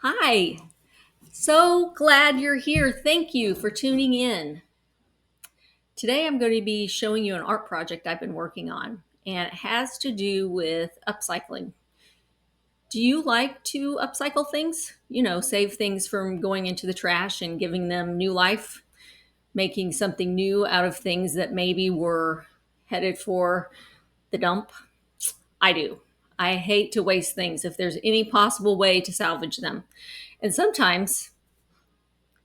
Hi, so glad you're here. Thank you for tuning in. Today I'm going to be showing you an art project I've been working on, and it has to do with upcycling. Do you like to upcycle things? Save things from going into the trash and giving them new life, making something new out of things that maybe were headed for the dump? I do. I hate to waste things if there's any possible way to salvage them. And sometimes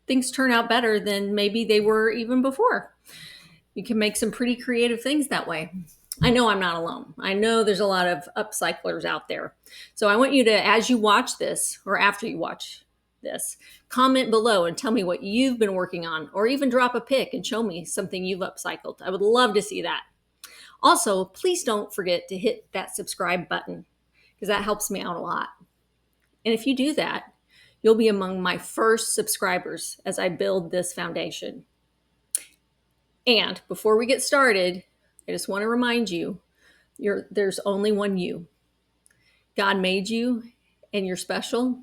things turn out better than maybe they were even before. You can make some pretty creative things that way. I know I'm not alone. I know there's a lot of upcyclers out there. So I want you to, as you watch this or after you watch this, comment below and tell me what you've been working on, or even drop a pic and show me something you've upcycled. I would love to see that. Also, please don't forget to hit that subscribe button because that helps me out a lot. And if you do that, you'll be among my first subscribers as I build this foundation. And before we get started, I just want to remind you, there's only one you. God made you and you're special,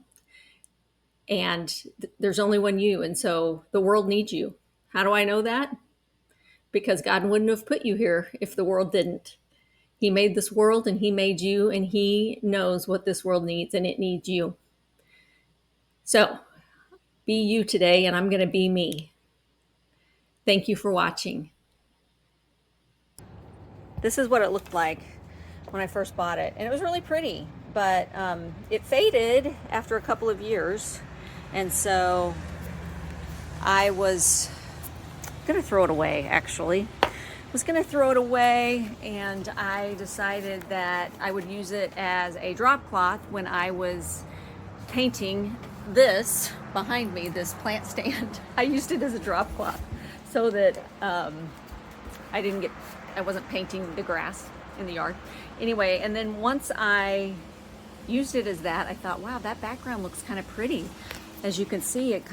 and there's only one you. And so the world needs you. How do I know that? Because God wouldn't have put you here if the world didn't. He made this world and he made you, and he knows what this world needs, and it needs you. So be you today, and I'm going to be me. Thank you for watching. This is what it looked like when I first bought it, and it was really pretty, but it faded after a couple of years, and so I was gonna throw it away. Actually, was gonna throw it away, and I decided that I would use it as a drop cloth when I was painting this behind me, this plant stand. I used it as a drop cloth so that I wasn't painting the grass in the yard. Anyway, and then once I used it as that, I thought, wow, that background looks kind of pretty. As you can see, it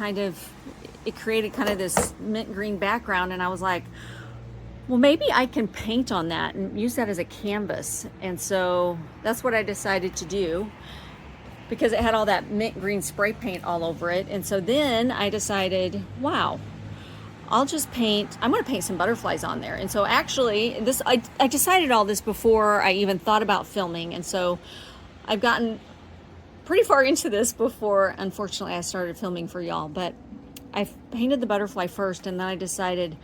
created kind of this mint green background, and I was like, well, maybe I can paint on that and use that as a canvas. And so that's what I decided to do, because it had all that mint green spray paint all over it. And so then I decided, wow, I'm going to paint some butterflies on there. And so actually I decided all this before I even thought about filming. And so I've gotten pretty far into this before, unfortunately, I started filming for y'all. But I painted the butterfly first, and then I decided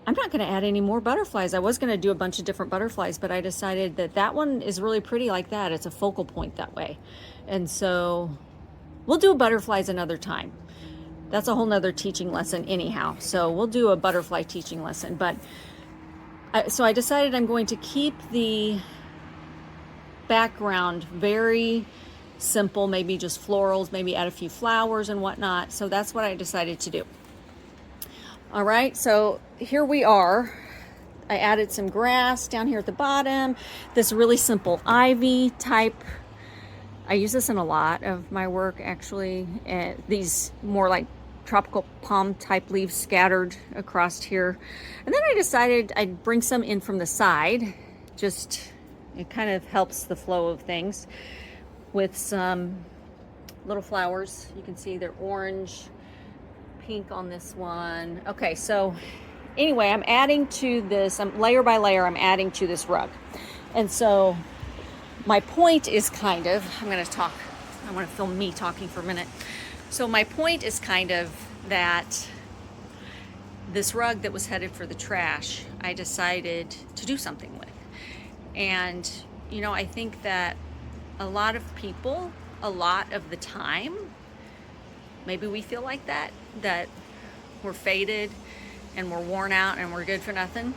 I'm not going to add any more butterflies. I was going to do a bunch of different butterflies, but I decided that one is really pretty like that. It's a focal point that way. And so we'll do butterflies another time. That's a whole nother teaching lesson anyhow. So we'll do a butterfly teaching lesson. But so I decided I'm going to keep the background very simple, maybe just florals, maybe add a few flowers and whatnot. So that's what I decided to do. All right, so here we are. I added some grass down here at the bottom, this really simple ivy type. I use this in a lot of my work, actually. These more like tropical palm type leaves scattered across here. And then I decided I'd bring some in from the side. It kind of helps the flow of things with some little flowers. You can see they're orange, pink on this one. Okay, so anyway, I'm adding to this, layer by layer, I'm adding to this rug. And so my point is kind of, I want to film me talking for a minute. So my point is kind of that this rug that was headed for the trash, I decided to do something with. And, I think that a lot of people, a lot of the time, maybe we feel like that we're faded and we're worn out and we're good for nothing.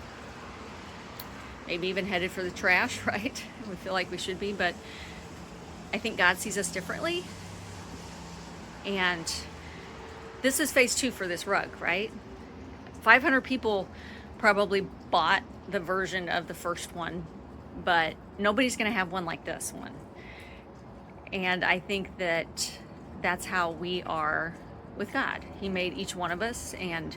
Maybe even headed for the trash, right? We feel like we should be, but I think God sees us differently. And this is phase 2 for this rug, right? 500 people probably bought the version of the first one, but nobody's going to have one like this one. And I think that that's how we are with God. He made each one of us, and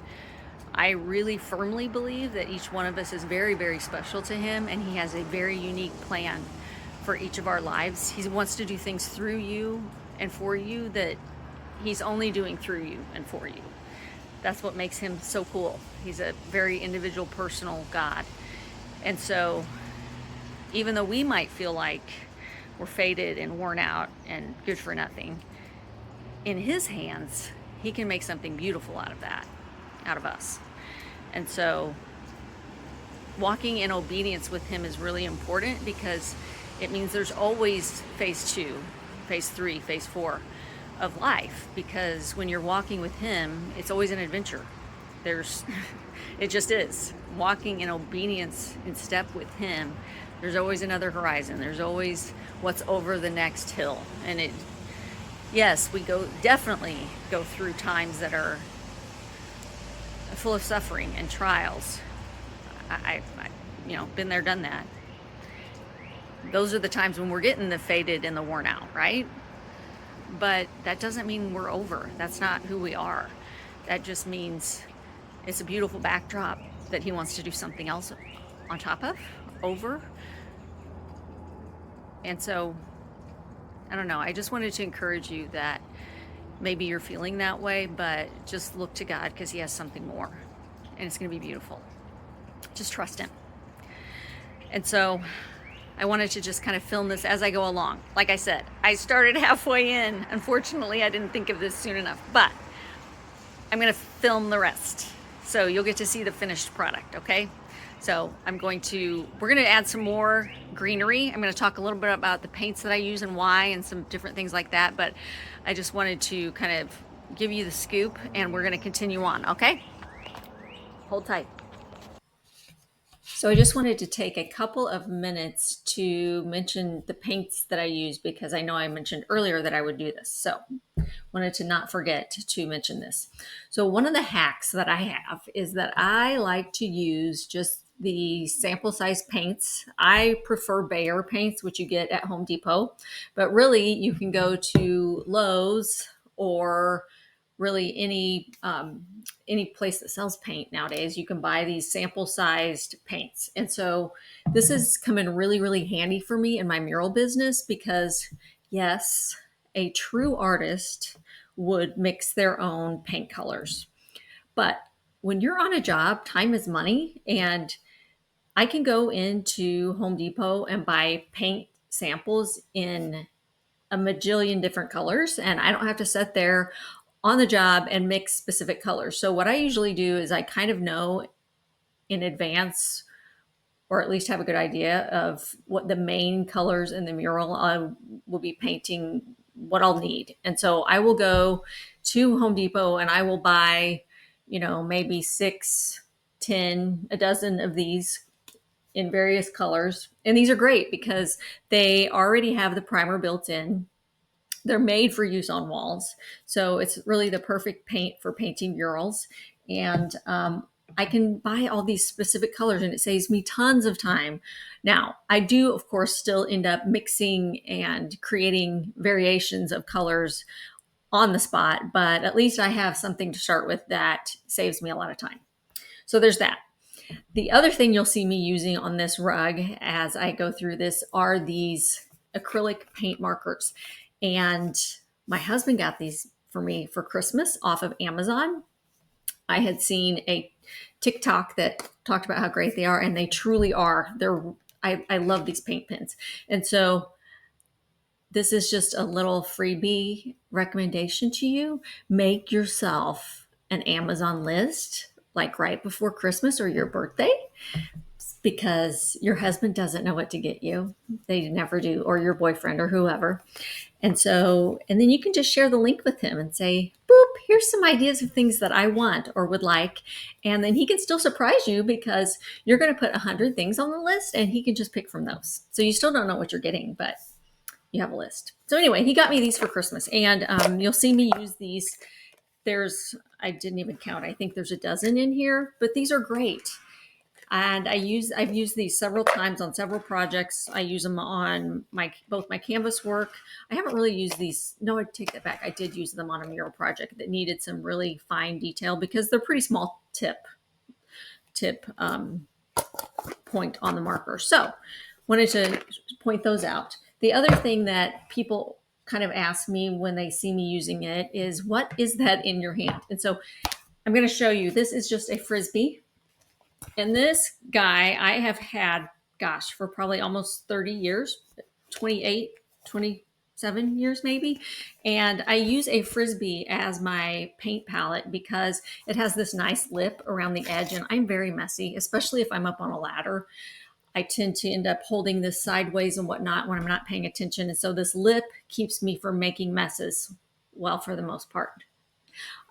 I really firmly believe that each one of us is very, very special to him, and he has a very unique plan for each of our lives. He wants to do things through you and for you that he's only doing through you and for you. That's what makes him so cool. He's a very individual, personal God. And so even though we might feel like we're faded and worn out and good for nothing, in his hands, he can make something beautiful out of that, out of us. And so walking in obedience with him is really important, because it means there's always phase 2, phase 3, phase 4 of life. Because when you're walking with him, it's always an adventure. It just is. Walking in obedience in step with him, there's always another horizon. There's always what's over the next hill. And yes, we definitely go through times that are full of suffering and trials. I been there, done that. Those are the times when we're getting the faded and the worn out, right? But that doesn't mean we're over. That's not who we are. That just means it's a beautiful backdrop that he wants to do something else on top of, over. And so, I don't know, I just wanted to encourage you that maybe you're feeling that way, but just look to God, because he has something more, and it's going to be beautiful. Just trust him. And so I wanted to just kind of film this as I go along. Like I said, I started halfway in. Unfortunately, I didn't think of this soon enough, but I'm going to film the rest. So you'll get to see the finished product, okay? So we're going to add some more greenery. I'm going to talk a little bit about the paints that I use and why, and some different things like that. But I just wanted to kind of give you the scoop, and we're going to continue on, okay? Hold tight. So I just wanted to take a couple of minutes to mention the paints that I use, because I know I mentioned earlier that I would do this. So wanted to not forget to mention this. So one of the hacks that I have is that I like to use just the sample size paints. I prefer Bayer paints, which you get at Home Depot, but really you can go to Lowe's or really any place that sells paint nowadays. You can buy these sample sized paints. And so this has come in really, really handy for me in my mural business, because yes, a true artist would mix their own paint colors. But when you're on a job, time is money, and I can go into Home Depot and buy paint samples in a majillion different colors, and I don't have to sit there on the job and mix specific colors. So what I usually do is I kind of know in advance, or at least have a good idea of what the main colors in the mural I will be painting, what I'll need. And so I will go to Home Depot and I will buy, maybe 6, 10, a dozen of these in various colors. And these are great because they already have the primer built in. They're made for use on walls. So it's really the perfect paint for painting murals. And I can buy all these specific colors, and it saves me tons of time. Now, I do, of course, still end up mixing and creating variations of colors on the spot, but at least I have something to start with that saves me a lot of time. So there's that. The other thing you'll see me using on this rug as I go through this are these acrylic paint markers. And my husband got these for me for Christmas off of Amazon. I had seen a TikTok that talked about how great they are, and they truly are. I love these paint pens. And so this is just a little freebie recommendation to you. Make yourself an Amazon list, like right before Christmas or your birthday, because your husband doesn't know what to get you. They never do, or your boyfriend or whoever. And then you can just share the link with him and say, boop, here's some ideas of things that I want or would like. And then he can still surprise you, because you're going to put 100 things on the list and he can just pick from those. So you still don't know what you're getting, but you have a list. So anyway, he got me these for Christmas, and you'll see me use these. I didn't even count. I think there's a dozen in here, but these are great. And I've used these several times on several projects. I use them on both my canvas work. I haven't really used these. No, I take that back. I did use them on a mural project that needed some really fine detail, because they're pretty small tip point on the marker. So wanted to point those out. The other thing that people kind of ask me when they see me using it is, what is that in your hand? And so I'm going to show you. This is just a Frisbee. And this guy I have had, gosh, for probably almost 30 years, 28, 27 years maybe. And I use a Frisbee as my paint palette because it has this nice lip around the edge. And I'm very messy, especially if I'm up on a ladder. I tend to end up holding this sideways and whatnot when I'm not paying attention. And so this lip keeps me from making messes, well, for the most part.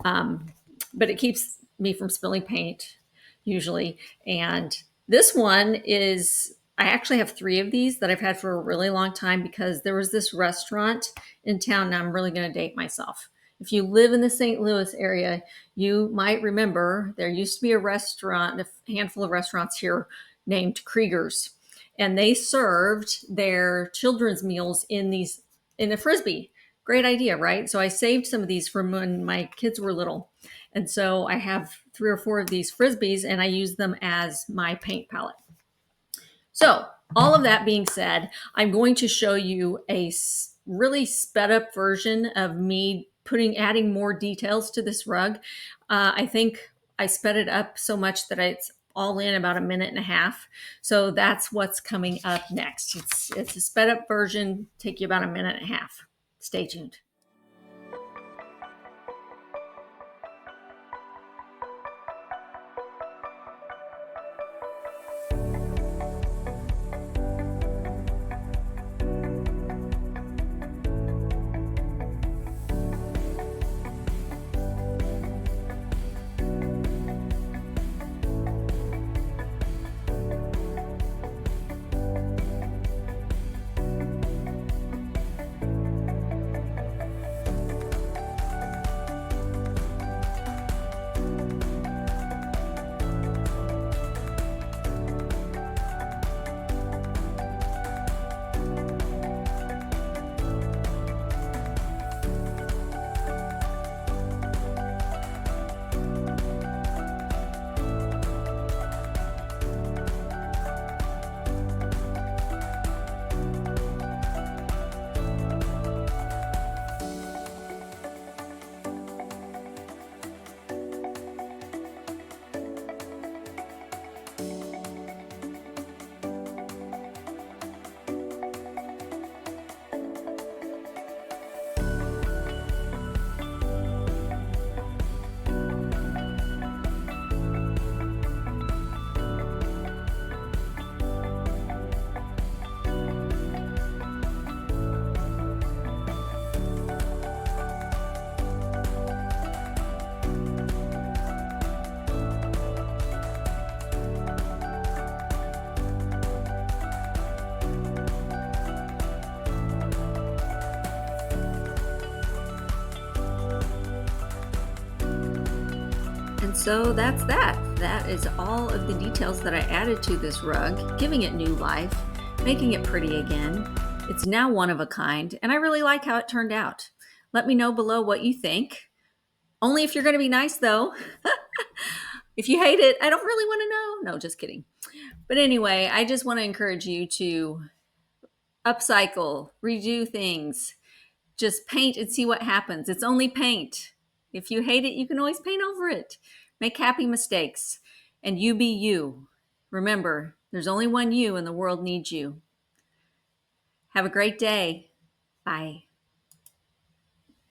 Um, but it keeps me from spilling paint usually. And this one is, I actually have 3 of these that I've had for a really long time because there was this restaurant in town. Now I'm really going to date myself. If you live in the St. Louis area, you might remember there used to be a restaurant, a handful of restaurants here named Krieger's, and they served their children's meals in a Frisbee. Great idea, right? So I saved some of these from when my kids were little. And so I have 3 or 4 of these Frisbees and I use them as my paint palette. So all of that being said, I'm going to show you a really sped up version of me adding more details to this rug. I think I sped it up so much that it's all in about 1.5 minutes. So that's what's coming up next. It's a sped up version, take you about 1.5 minutes. Stay tuned. And so that's that. That is all of the details that I added to this rug, giving it new life, making it pretty again. It's now one of a kind, and I really like how it turned out. Let me know below what you think. Only if you're going to be nice, though. If you hate it, I don't really want to know. No, just kidding. But anyway, I just want to encourage you to upcycle, redo things, just paint and see what happens. It's only paint. If you hate it, you can always paint over it. Make happy mistakes, and you be you. Remember, there's only one you, and the world needs you. Have a great day. Bye.